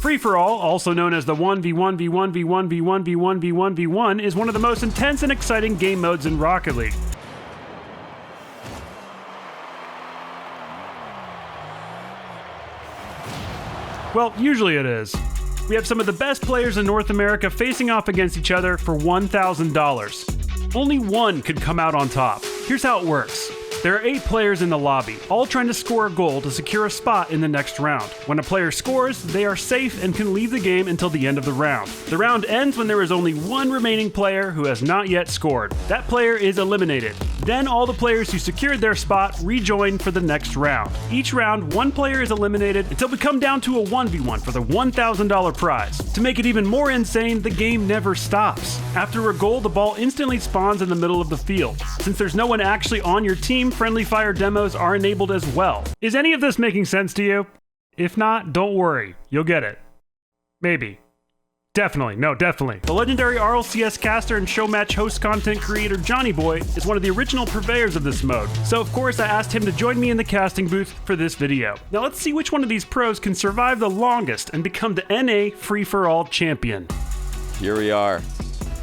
Free-for-all, also known as the 1v1v1v1v1v1v1v1, is one of the most intense and exciting game modes in Rocket League. Well, usually it is. We have some of the best players in North America facing off against each other for $1,000. Only one could come out on top. Here's how it works. There are 8 players in the lobby, all trying to score a goal to secure a spot in the next round. When a player scores, they are safe and can leave the game until the end of the round. The round ends when there is only one remaining player who has not yet scored. That player is eliminated. Then all the players who secured their spot rejoin for the next round. Each round, one player is eliminated until we come down to a 1v1 for the $1,000 prize. To make it even more insane, the game never stops. After a goal, the ball instantly spawns in the middle of the field. Since there's no one actually on your team, friendly fire demos are enabled as well. Is any of this making sense to you? If not, don't worry, you'll get it. Maybe. Definitely. The legendary RLCS caster and showmatch host content creator Johnny Boy is one of the original purveyors of this mode, so of course I asked him to join me in the casting booth for this video. Now let's see which one of these pros can survive the longest and become the NA free-for-all champion. Here we are.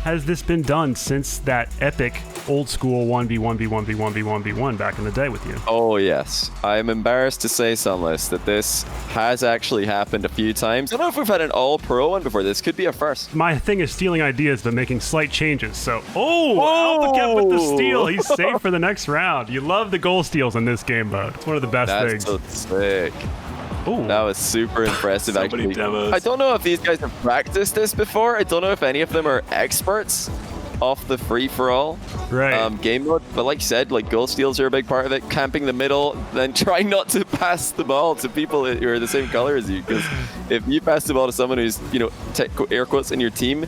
Has this been done since that epic old school 1v1v1v1v1v1 back in the day with you? Oh yes. I'm embarrassed to say, Sunless, that this has actually happened a few times. I don't know if we've had an all-pro one before. This could be a first. My thing is stealing ideas but making slight changes, so... Alpha kept with the steal. He's safe for the next round. You love the goal steals in this game mode. It's one of the best things. That's so sick. Ooh. That was super impressive, actually. Demos. I don't know if these guys have practiced this before. I don't know if any of them are experts off the free-for-all game mode. But like you said, like goal steals are a big part of it. Camping the middle, then trying not to pass the ball to people who are the same color as you. Because if you pass the ball to someone who's, you know, air quotes in your team,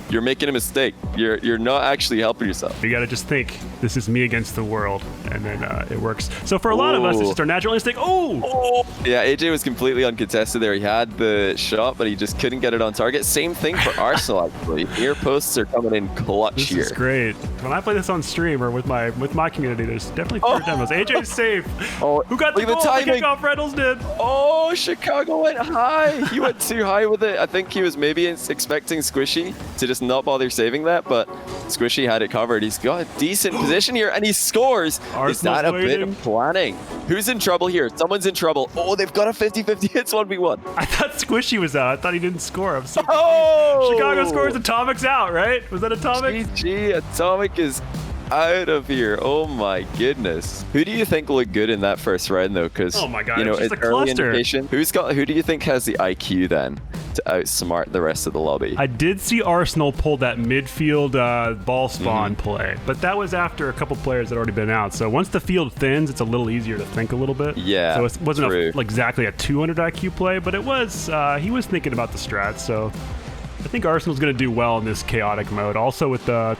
you're making a mistake. You're not actually helping yourself. You gotta just think, this is me against the world, and then it works. So for a lot of us, it's just our natural instinct. Yeah, AJ was completely uncontested there. He had the shot, but he just couldn't get it on target. Same thing for Arsenal, actually. Near posts are coming in clutch here. This is great. When I play this on stream or with my community, there's definitely fair demos. AJ's safe. Who got the goal? The kickoff, Reynolds did. Oh, Chicago went high. He went too high with it. I think he was maybe expecting Squishy to just not bother saving that, but Squishy had it covered. He's got a decent position here, and he scores. Arsenal's Is that a bit of planning? Who's in trouble here? Someone's in trouble. Oh, they've got a 50-50 hits 1v1. I thought Squishy was out. I thought he didn't score. I'm so confused. Chicago scores. Atomic's out, right? Was that Atomic? GG. Atomic is out of here. Oh my goodness. Who do you think looked good in that first round though? Because oh my god, you know, it's just a early cluster. Indication. Who do you think has the IQ then to outsmart the rest of the lobby? I did see Arsenal pull that midfield ball spawn play, but that was after a couple players had already been out. So once the field thins, it's a little easier to think a little bit. Yeah. So it wasn't exactly a 200 IQ play, but it was. He was thinking about the strats. So I think Arsenal's going to do well in this chaotic mode. Also with the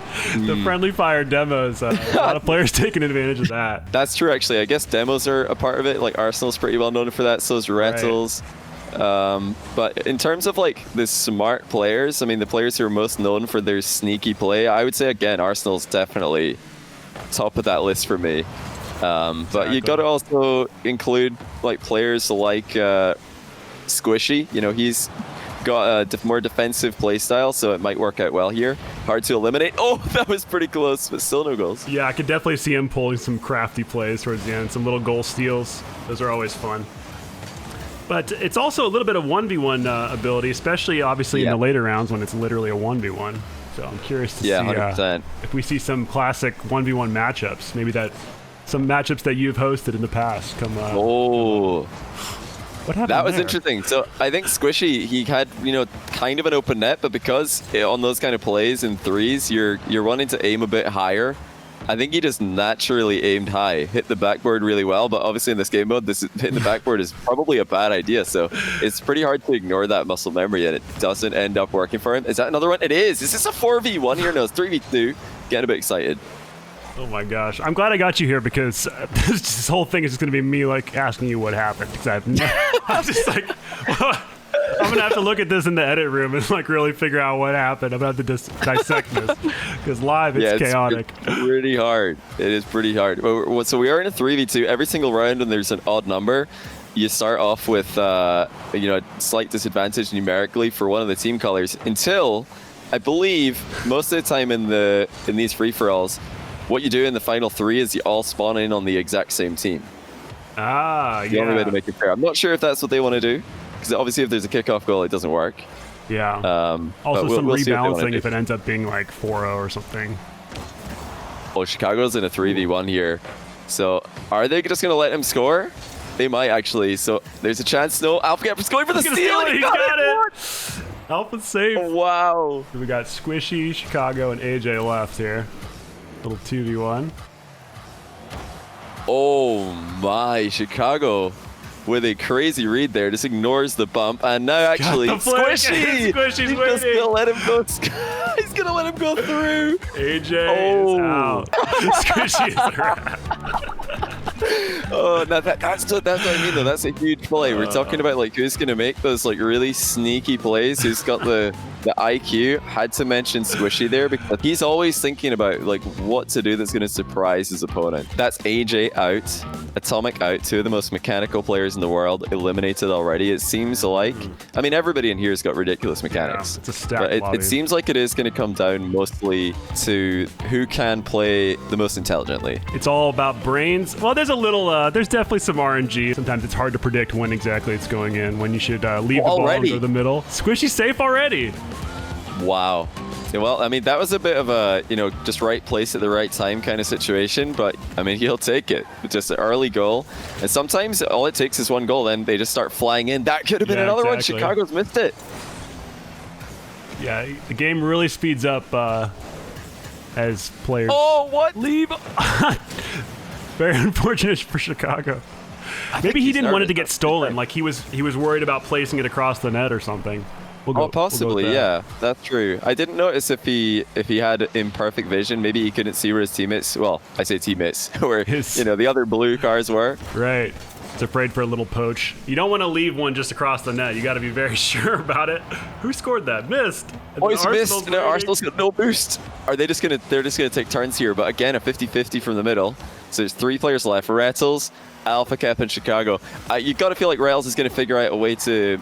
friendly fire demos, a lot of players taking advantage of that. That's true, actually. I guess demos are a part of it. Like Arsenal's pretty well known for that. So is Rettles. But in terms of like the smart players, I mean, the players who are most known for their sneaky play, I would say again, Arsenal's definitely top of that list for me. But you got to also include like players like Squishy. You know, he's got a more defensive play style, so it might work out well here. Hard to eliminate. Oh, that was pretty close, but still no goals. Yeah, I could definitely see him pulling some crafty plays towards the end, some little goal steals. Those are always fun. But it's also a little bit of 1v1 ability, especially obviously in the later rounds when it's literally a 1v1. So I'm curious to see 100%. If we see some classic 1v1 matchups, maybe some matchups that you've hosted in the past come What happened That was there? interesting. So I think Squishy, he had, you know, kind of an open net, but because on those kind of plays in threes, you're wanting to aim a bit higher. I think he just naturally aimed high, hit the backboard really well, but obviously in this game mode, hitting the backboard is probably a bad idea. So it's pretty hard to ignore that muscle memory, and it doesn't end up working for him. Is that another one? It is. Is this a 4v1 here? No, it's 3v2. Getting a bit excited. Oh my gosh. I'm glad I got you here because this whole thing is just going to be me like asking you what happened. Because I'm just like, I'm going to have to look at this in the edit room and like really figure out what happened. I'm going to have to dissect this because live it's chaotic. Pretty hard. It is pretty hard. So we are in a 3v2 every single round, and there's an odd number. you start off with slight disadvantage numerically for one of the team colors until I believe most of the time in these free-for-alls, what you do in the final 3 is you all spawn in on the exact same team. The only way to make it fair. I'm not sure if that's what they want to do, because obviously if there's a kickoff goal, it doesn't work. Yeah. Also some we'll rebalancing if it ends up being like 4-0 or something. Oh, Chicago's in a 3v1 here. So are they just going to let him score? They might actually. So there's a chance. No, AlphaCap is going for the steal. He got it. Alpha's safe. Wow. We got Squishy, Chicago, and AJ left here. Little 2v1. Oh my, Chicago with a crazy read there. Just ignores the bump. And now actually, Squishy! Squishy's He's waiting. just gonna let him go. He's gonna let him go through. AJ is out. Squishy is a rat. Oh, now that's what I mean though. That's a huge play. We're talking about like who's gonna make those like really sneaky plays. Who's got the IQ? Had to mention Squishy there because he's always thinking about like what to do that's gonna surprise his opponent. That's AJ out, Atomic out, 2 of the most mechanical players in the world eliminated already. It seems like, I mean, everybody in here has got ridiculous mechanics. Yeah, it's a stack but it seems like it is going to come down mostly to who can play the most intelligently. It's all about brains. Well, there's a little, there's definitely some RNG. Sometimes it's hard to predict when exactly it's going in, when you should leave the ball and go to the middle. Squishy's safe already. Wow. Well, I mean, that was a bit of a, just right place at the right time kind of situation, but I mean, he'll take it. Just an early goal. And sometimes all it takes is one goal, then they just start flying in. That could have been another one. Chicago's missed it. Yeah, the game really speeds up as players. Oh, what? Leave. Very unfortunate for Chicago. Maybe he didn't want it to get stolen. Like he was worried about placing it across the net or something. Possibly, yeah, that's true. I didn't notice if he had imperfect vision. Maybe he couldn't see where his teammates. Well, I say teammates, where the other blue cars were. Right. It's afraid for a little poach. You don't want to leave one just across the net. You got to be very sure about it. Who scored that? Missed. Oh, he's missed. No, Arsenal's got no boost. Are they just gonna? They're just gonna take turns here. But again, a 50-50 from the middle. So there's 3 players left: Rettles, AlphaCap, and Chicago. You got to feel like Rails is gonna figure out a way to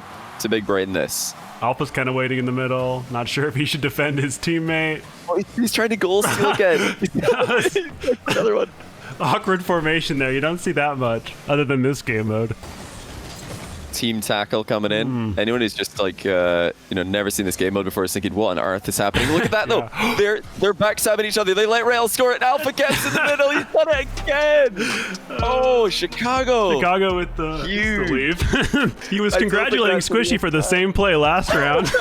big brain this. Alpha's kind of waiting in the middle. Not sure if he should defend his teammate. Oh, he's trying to goal steal again. Another one. Awkward formation there. You don't see that much, other than this game mode. Team tackle coming in. Anyone who's just like, never seen this game mode before is thinking, what on earth is happening? Look at that though. They're backstabbing each other. They let Rails score it. Alpha gets in the middle. He's done it again. Oh, Chicago. Chicago with the leave. He was congratulating Squishy for the same play last round.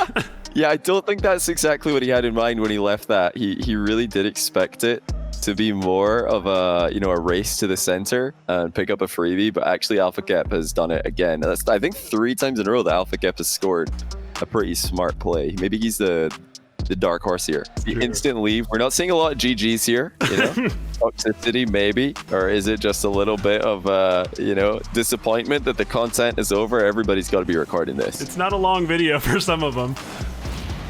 Yeah, I don't think that's exactly what he had in mind when he left that. He really did expect it to be more of a a race to the center and pick up a freebie, but actually AlphaCap has done it again. That's I think 3 times in a row that AlphaCap has scored a pretty smart play. Maybe he's the dark horse here. The instant leave. We're not seeing a lot of GGs here, toxicity maybe, or is it just a little bit of disappointment that the content is over? Everybody's got to be recording this. It's not a long video for some of them.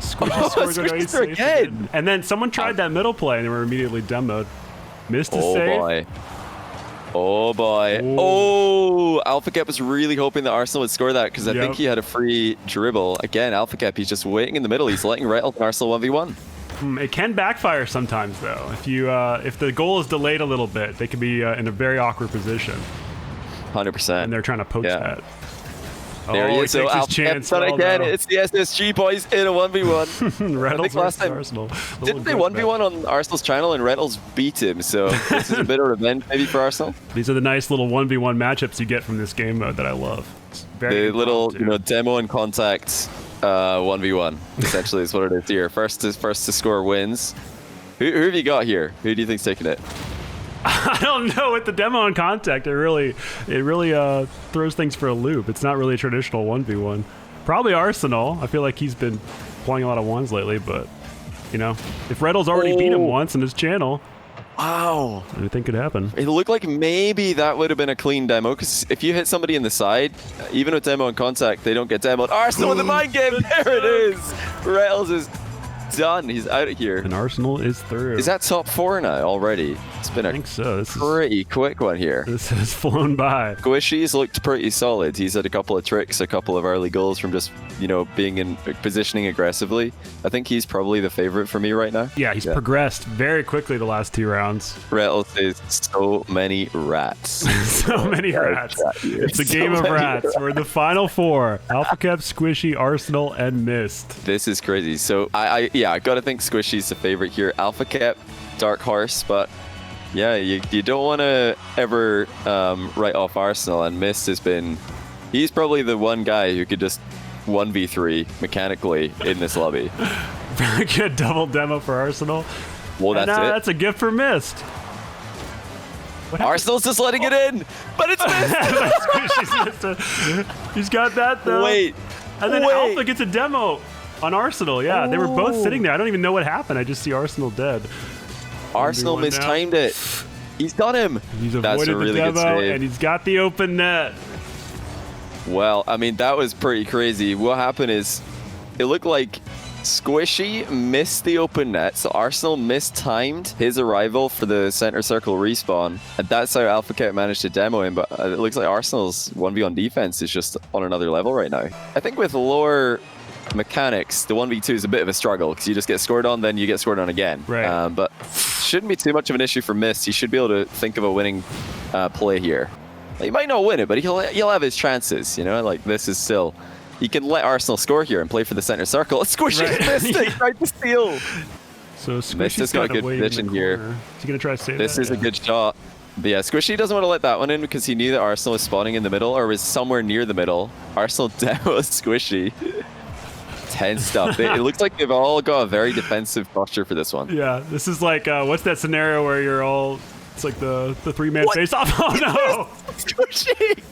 Squishy again. And then someone tried that middle play and they were immediately demoed. Missed a save. Oh boy. Oh, AlphaCap was really hoping that Arsenal would score that because I think he had a free dribble. Again, AlphaCap, he's just waiting in the middle. He's letting Rettles and Arsenal 1v1. It can backfire sometimes though. If the goal is delayed a little bit, they could be in a very awkward position. 100%. And they're trying to poach that. There he is. So chance. Again. It's the SSG boys in a 1v1. Rettles last time Arsenal. Didn't they 1v1 on Arsenal's channel and Rettles beat him? So this is a bit of revenge maybe for Arsenal. These are the nice little 1v1 matchups you get from this game mode that I love. It's very the little demo and contact 1v1 essentially is what it is here. First to score wins. Who have you got here? Who do you think's taking it? I don't know. With the demo and contact, it really throws things for a loop. It's not really a traditional 1v1. Probably Arsenal. I feel like he's been playing a lot of ones lately, but if Rettles already beat him once in his channel, wow, anything could happen. It looked like maybe that would have been a clean demo because if you hit somebody in the side, even with demo and contact, they don't get demoed. Arsenal with the mind game. There it is. Rettles is done. He's out of here. And Arsenal is through. Is that top 4 now already? It's been I a think so. This pretty quick one here. This has flown by. Squishy's looked pretty solid. He's had a couple of tricks, a couple of early goals from just, being in positioning aggressively. I think he's probably the favorite for me right now. Yeah, he's progressed very quickly the last 2 rounds. Rettle says, so many rats. So many rats. It's a game of rats. Rats. We're in the final 4. Alpha Cap, Squishy, Arsenal, and Mist. This is crazy. So I gotta think Squishy's the favorite here. Alpha Cap, Dark Horse, but yeah, you don't want to ever write off Arsenal, and Mist has been, he's probably the one guy who could just 1v3 mechanically in this lobby. Very good double demo for Arsenal. Well, that's it. That's a gift for Mist. Arsenal's just letting it in, but it's Mist. Squishy's missed it. He's got that though. Wait. And then Alpha gets a demo on Arsenal. Yeah, they were both sitting there. I don't even know what happened. I just see Arsenal dead. Arsenal mistimed it. He's got him. He's avoided That's a really the good demo, save. and he's got the open net. Well, I mean, that was pretty crazy. What happened is it looked like Squishy missed the open net, so Arsenal mistimed his arrival for the center circle respawn, and that's how Alpha Cat managed to demo him. But it looks like Arsenal's 1v1 defense is just on another level right now. I think with lower mechanics, the 1v2 is a bit of a struggle because you just get scored on, then you get scored on again. Right. But shouldn't be too much of an issue for Mist. He should be able to think of a winning play here. He might not win it, but he'll have his chances. Like this is still. He can let Arsenal score here and play for the center circle. Squishy missed it. He tried to steal. So Squishy's Mist has got a good position here. Is he gonna try to save This that? is a good shot. But yeah, Squishy doesn't want to let that one in because he knew that Arsenal was spawning in the middle or was somewhere near the middle. Arsenal demos Squishy. Tense stuff. It looks like they've all got a very defensive posture for this one. Yeah, this is like what's that scenario where you're all? It's like the 3-man face off. Oh no! Squishy.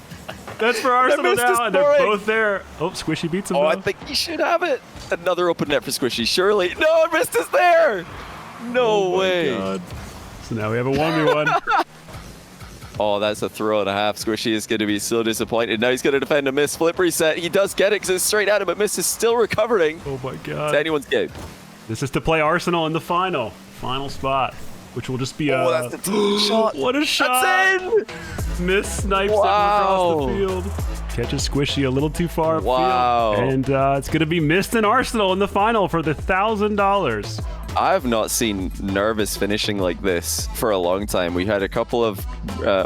That's for Arsenal Mist is now, and they're scoring. both there. Oh, Squishy beats him. Oh, though. I think he should have it. Another open net for Squishy. Surely. No, Mist is there. No way. God. So now we have a 1v1. Oh, that's a throw and a half. Squishy is going to be so disappointed. Now he's going to defend a Miss flip reset. He does get it because it's straight at him, but Miss is still recovering. Oh my God. It's anyone's game. This is to play Arsenal in the final spot, which will just be a. Oh, that's the team shot. What a shot! That's in. Miss snipes him across the field. Catches Squishy a little too far Wow. upfield. And it's going to be Mist and Arsenal in the final for the $1,000. I've not seen nervous finishing like this for a long time. We had a couple of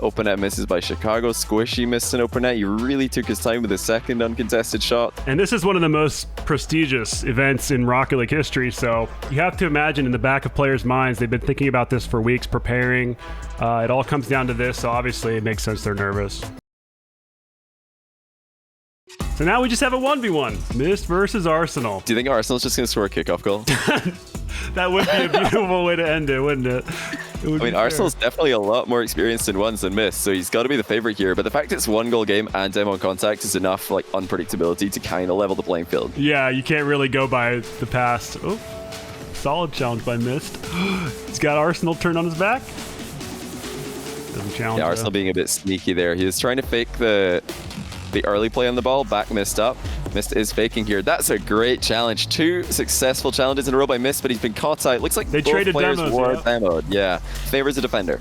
open net misses by Chicago. Squishy missed an open net. He really took his time with the second uncontested shot. And this is one of the most prestigious events in Rocket League history, so you have to imagine in the back of players' minds, they've been thinking about this for weeks, preparing. It all comes down to this, so obviously it makes sense they're nervous. So now we just have a 1v1. Mist versus Arsenal. Do you think Arsenal's just going to score a kickoff goal? That would be a beautiful way to end it, wouldn't it? Arsenal's definitely a lot more experienced in ones than Mist, so he's got to be the favorite here. But the fact it's 1-goal game and demo contact is enough unpredictability to kind of level the playing field. Yeah, you can't really go by the past. Oh, solid challenge by Mist. He's got Arsenal turned on his back. Doesn't challenge. Yeah, Arsenal being a bit sneaky there. He was trying to fake the early play on the ball, back Mist up. Mist is faking here. That's a great challenge. 2 successful challenges in a row by Mist, but he's been caught out. Looks like they both traded players demos, were yeah. demoed. Yeah, favors a defender.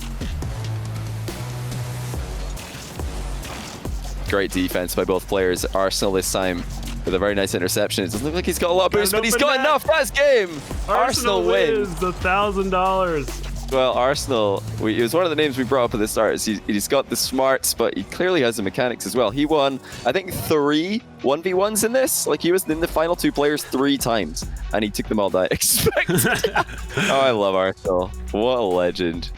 Great defense by both players. Arsenal this time with a very nice interception. It doesn't look like he's got a lot of boost, but he's got enough. That's game. Arsenal wins the $1,000. Well, Arsenal, it was one of the names we brought up at the start. He's got the smarts, but he clearly has the mechanics as well. He won, I think, 3 1v1s in this. Like, he was in the final 2 players 3 times, and he took them all that I expected. Oh, I love Arsenal. What a legend.